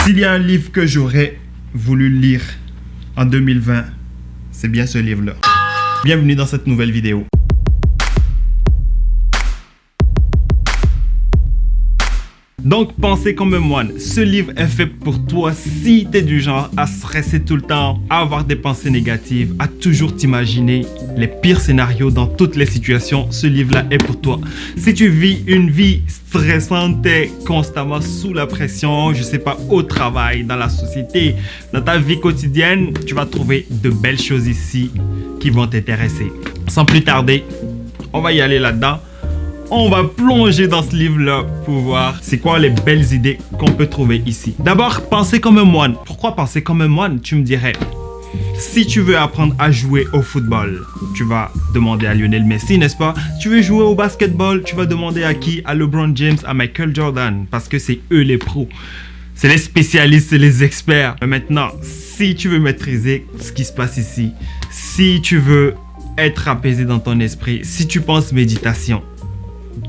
S'il y a un livre que j'aurais voulu lire en 2020, c'est bien ce livre-là. Bienvenue dans cette nouvelle vidéo. Donc, Penser comme un moine, ce livre est fait pour toi si tu es du genre à stresser tout le temps, à avoir des pensées négatives, à toujours t'imaginer les pires scénarios dans toutes les situations. Ce livre-là est pour toi. Si tu vis une vie stressante, tu es constamment sous la pression, je sais pas, au travail, dans la société, dans ta vie quotidienne, tu vas trouver de belles choses ici qui vont t'intéresser. Sans plus tarder, on va y aller là-dedans. On va plonger dans ce livre-là pour voir c'est quoi les belles idées qu'on peut trouver ici. D'abord, penser comme un moine. Pourquoi penser comme un moine, tu me dirais? Si tu veux apprendre à jouer au football, tu vas demander à Lionel Messi, n'est-ce pas? Tu veux jouer au basketball, tu vas demander à qui? À LeBron James, à Michael Jordan, parce que c'est eux les pros. C'est les spécialistes, c'est les experts. Mais maintenant, si tu veux maîtriser ce qui se passe ici, si tu veux être apaisé dans ton esprit, si tu penses méditation,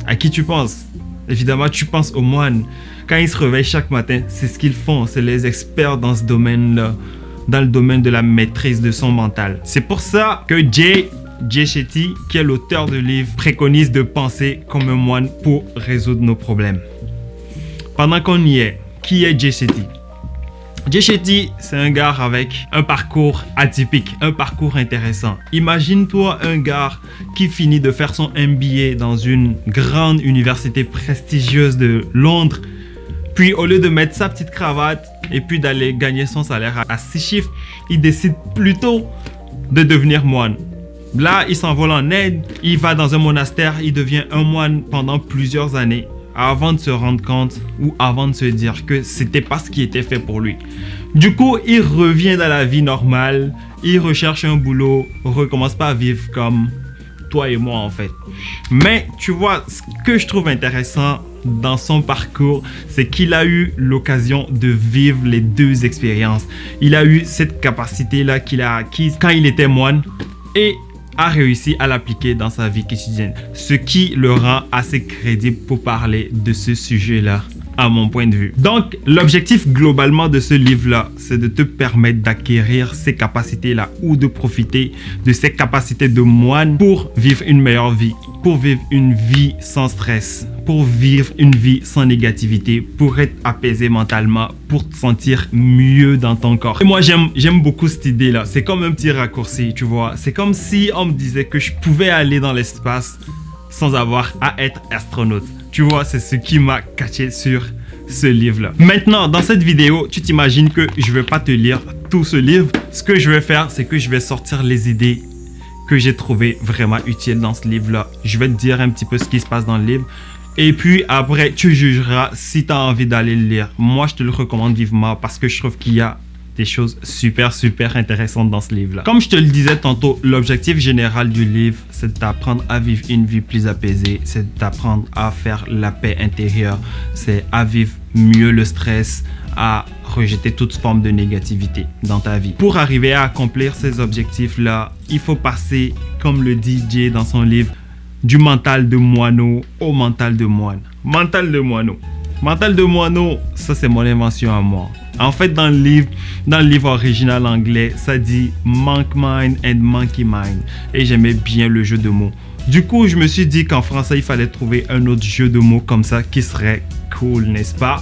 à qui tu penses? Évidemment, tu penses aux moines. Quand ils se réveillent chaque matin, c'est ce qu'ils font. C'est les experts dans ce domaine-là, dans le domaine de la maîtrise de son mental. C'est pour ça que Jay Shetty, qui est l'auteur du livre, préconise de penser comme un moine pour résoudre nos problèmes. Pendant qu'on y est, qui est Jay Shetty? Jay Shetty, c'est un gars avec un parcours atypique, un parcours intéressant. Imagine-toi un gars qui finit de faire son MBA dans une grande université prestigieuse de Londres. Puis au lieu de mettre sa petite cravate et puis d'aller gagner son salaire à 6 chiffres, il décide plutôt de devenir moine. Là, il s'envole en Inde, il va dans un monastère, il devient un moine pendant plusieurs années, avant de se rendre compte ou avant de se dire que c'était pas ce qui était fait pour lui. Du coup, il revient dans la vie normale, il recherche un boulot, recommence pas à vivre comme toi et moi en fait. Mais tu vois, ce que je trouve intéressant dans son parcours, c'est qu'il a eu l'occasion de vivre les deux expériences. Il a eu cette capacité-là qu'il a acquise quand il était moine et a réussi à l'appliquer dans sa vie quotidienne. Ce qui le rend assez crédible pour parler de ce sujet-là, à mon point de vue. Donc, l'objectif globalement de ce livre-là, c'est de te permettre d'acquérir ces capacités-là ou de profiter de ces capacités de moine pour vivre une meilleure vie, pour vivre une vie sans stress, pour vivre une vie sans négativité, pour être apaisé mentalement, pour te sentir mieux dans ton corps. Et moi, j'aime beaucoup cette idée-là. C'est comme un petit raccourci, tu vois. C'est comme si on me disait que je pouvais aller dans l'espace sans avoir à être astronaute. Tu vois, c'est ce qui m'a catché sur ce livre-là. Maintenant, dans cette vidéo, tu t'imagines que je ne vais pas te lire tout ce livre. Ce que je vais faire, c'est que je vais sortir les idées que j'ai trouvées vraiment utiles dans ce livre-là. Je vais te dire un petit peu ce qui se passe dans le livre. Et puis après, tu jugeras si tu as envie d'aller le lire. Moi, je te le recommande vivement parce que je trouve qu'il y a des choses super intéressantes dans ce livre-là. Comme je te le disais tantôt, l'objectif général du livre, c'est d'apprendre à vivre une vie plus apaisée, c'est d'apprendre à faire la paix intérieure, c'est à vivre mieux le stress, à rejeter toute forme de négativité dans ta vie. Pour arriver à accomplir ces objectifs-là, il faut passer, comme le dit Jay dans son livre, du mental de moineau au mental de moine. Mental de moineau. Mental de moineau, ça c'est mon invention à moi. En fait, dans le livre original anglais, ça dit Monk Mind and Monkey Mind. Et j'aimais bien le jeu de mots. Du coup, je me suis dit qu'en français, il fallait trouver un autre jeu de mots comme ça qui serait cool, n'est-ce pas?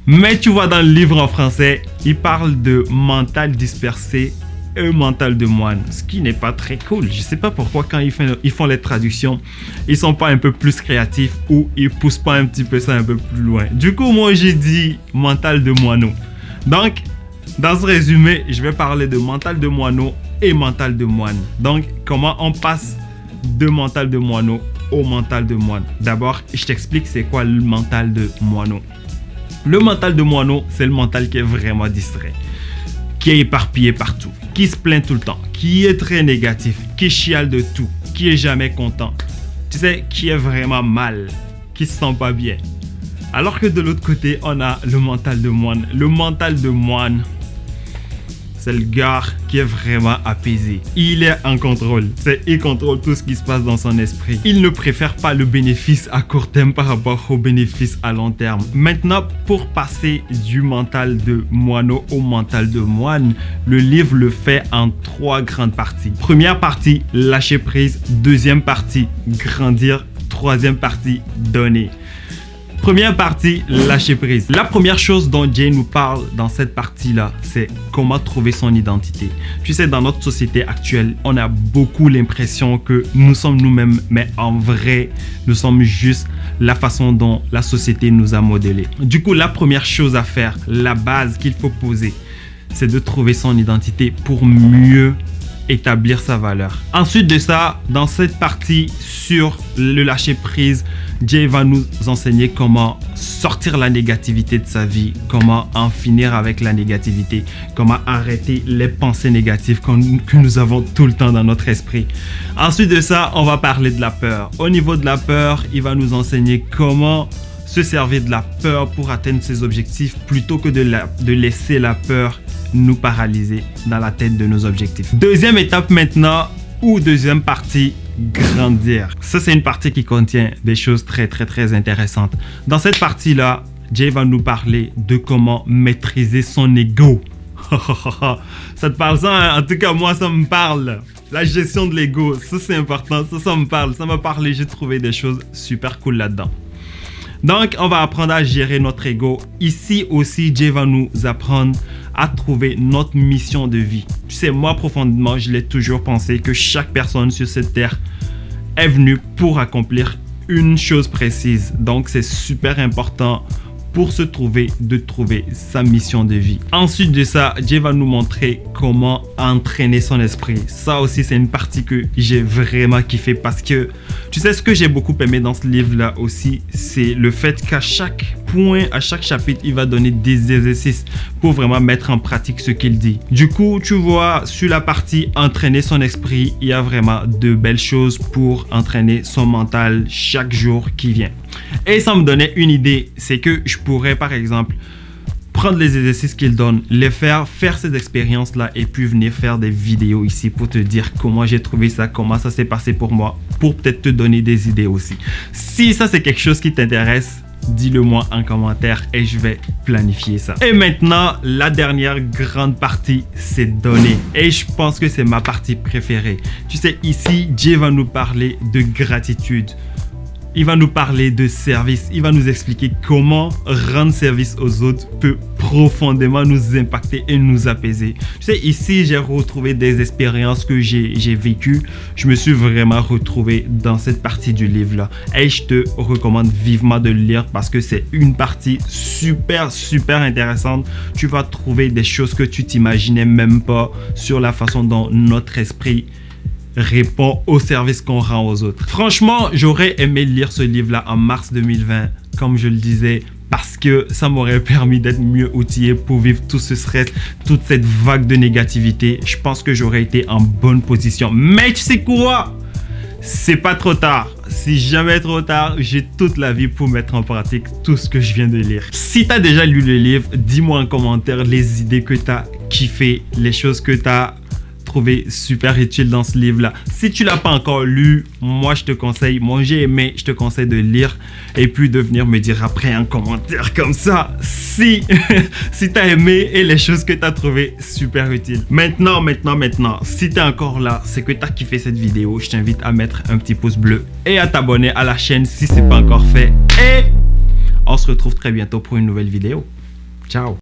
Mais tu vois, dans le livre en français, il parle de mental dispersé et mental de moine, ce qui n'est pas très cool. Je sais pas pourquoi quand ils font les traductions, ils sont pas un peu plus créatifs ou ils poussent pas un petit peu ça un peu plus loin. Du coup, moi, j'ai dit mental de moineau. Donc, dans ce résumé, je vais parler de mental de moineau et mental de moine. Donc, comment on passe de mental de moineau au mental de moine. D'abord, je t'explique c'est quoi le mental de moineau. Le mental de moineau, c'est le mental qui est vraiment distrait, qui est éparpillé partout, qui se plaint tout le temps, qui est très négatif, qui chiale de tout, qui est jamais content. Tu sais, qui est vraiment mal, qui se sent pas bien. Alors que de l'autre côté, on a le mental de moine. Le mental de moine, c'est le gars qui est vraiment apaisé. Il est en contrôle. Il contrôle tout ce qui se passe dans son esprit. Il ne préfère pas le bénéfice à court terme par rapport au bénéfice à long terme. Maintenant, pour passer du mental de moineau au mental de moine, le livre le fait en 3 grandes parties. Première partie, lâcher prise. Deuxième partie, grandir. Troisième partie, donner. Première partie, lâcher prise. La première chose dont Jay nous parle dans cette partie-là, c'est comment trouver son identité. Tu sais, dans notre société actuelle, on a beaucoup l'impression que nous sommes nous-mêmes, mais en vrai, nous sommes juste la façon dont la société nous a modelés. Du coup, la première chose à faire, la base qu'il faut poser, c'est de trouver son identité pour mieux établir sa valeur. Ensuite de ça, dans cette partie sur le lâcher prise, Jay va nous enseigner comment sortir la négativité de sa vie, comment en finir avec la négativité, comment arrêter les pensées négatives que nous avons tout le temps dans notre esprit. Ensuite de ça, on va parler de la peur. Au niveau de la peur, il va nous enseigner comment se servir de la peur pour atteindre ses objectifs plutôt que de laisser la peur nous paralyser dans la tête de nos objectifs. Deuxième étape maintenant, ou deuxième partie, grandir. Ça, c'est une partie qui contient des choses très intéressantes. Dans cette partie-là, Jay va nous parler de comment maîtriser son ego. Ça te parle ça, hein? En tout cas, moi, ça me parle. La gestion de l'ego, ça c'est important, ça me parle. Ça m'a parlé, j'ai trouvé des choses super cool là-dedans. Donc, on va apprendre à gérer notre ego. Ici aussi, Jay va nous apprendre à trouver notre mission de vie. Tu sais, moi, profondément, je l'ai toujours pensé que chaque personne sur cette terre est venue pour accomplir une chose précise. Donc, c'est super important pour de trouver sa mission de vie. Ensuite de ça, Jay va nous montrer comment entraîner son esprit. Ça aussi, c'est une partie que j'ai vraiment kiffé parce que tu sais, ce que j'ai beaucoup aimé dans ce livre-là aussi, c'est le fait qu'à chaque point, à chaque chapitre, il va donner des exercices pour vraiment mettre en pratique ce qu'il dit. Du coup, tu vois, sur la partie entraîner son esprit, il y a vraiment de belles choses pour entraîner son mental chaque jour qui vient. Et ça me donnait une idée, c'est que je pourrais par exemple prendre les exercices qu'il donne, les faire ces expériences-là et puis venir faire des vidéos ici pour te dire comment j'ai trouvé ça, comment ça s'est passé pour moi, pour peut-être te donner des idées aussi. Si ça c'est quelque chose qui t'intéresse, dis-le moi en commentaire et je vais planifier ça. Et maintenant, la dernière grande partie, c'est donner. Et je pense que c'est ma partie préférée. Tu sais, ici, Jay va nous parler de gratitude. Il va nous parler de service. Il va nous expliquer comment rendre service aux autres peut profondément nous impacter et nous apaiser. Tu sais, ici, j'ai retrouvé des expériences que j'ai vécues. Je me suis vraiment retrouvé dans cette partie du livre-là. Et je te recommande vivement de le lire parce que c'est une partie super intéressante. Tu vas trouver des choses que tu t'imaginais même pas sur la façon dont notre esprit répond au service qu'on rend aux autres. Franchement, j'aurais aimé lire ce livre-là en mars 2020, comme je le disais, parce que ça m'aurait permis d'être mieux outillé pour vivre tout ce stress, toute cette vague de négativité. Je pense que j'aurais été en bonne position. Mais tu sais quoi? C'est pas trop tard. Si jamais trop tard, j'ai toute la vie pour mettre en pratique tout ce que je viens de lire. Si tu as déjà lu le livre, dis-moi en commentaire les idées que tu as kiffées, les choses que tu as trouvé super utile dans ce livre là. Si tu l'as pas encore lu, moi je te conseille, moi j'ai aimé, je te conseille de lire et puis de venir me dire après en commentaire comme ça si tu as aimé et les choses que tu as trouvé super utiles. Maintenant, si tu es encore là, c'est que tu as kiffé cette vidéo. Je t'invite à mettre un petit pouce bleu et à t'abonner à la chaîne si c'est pas encore fait. Et on se retrouve très bientôt pour une nouvelle vidéo. Ciao.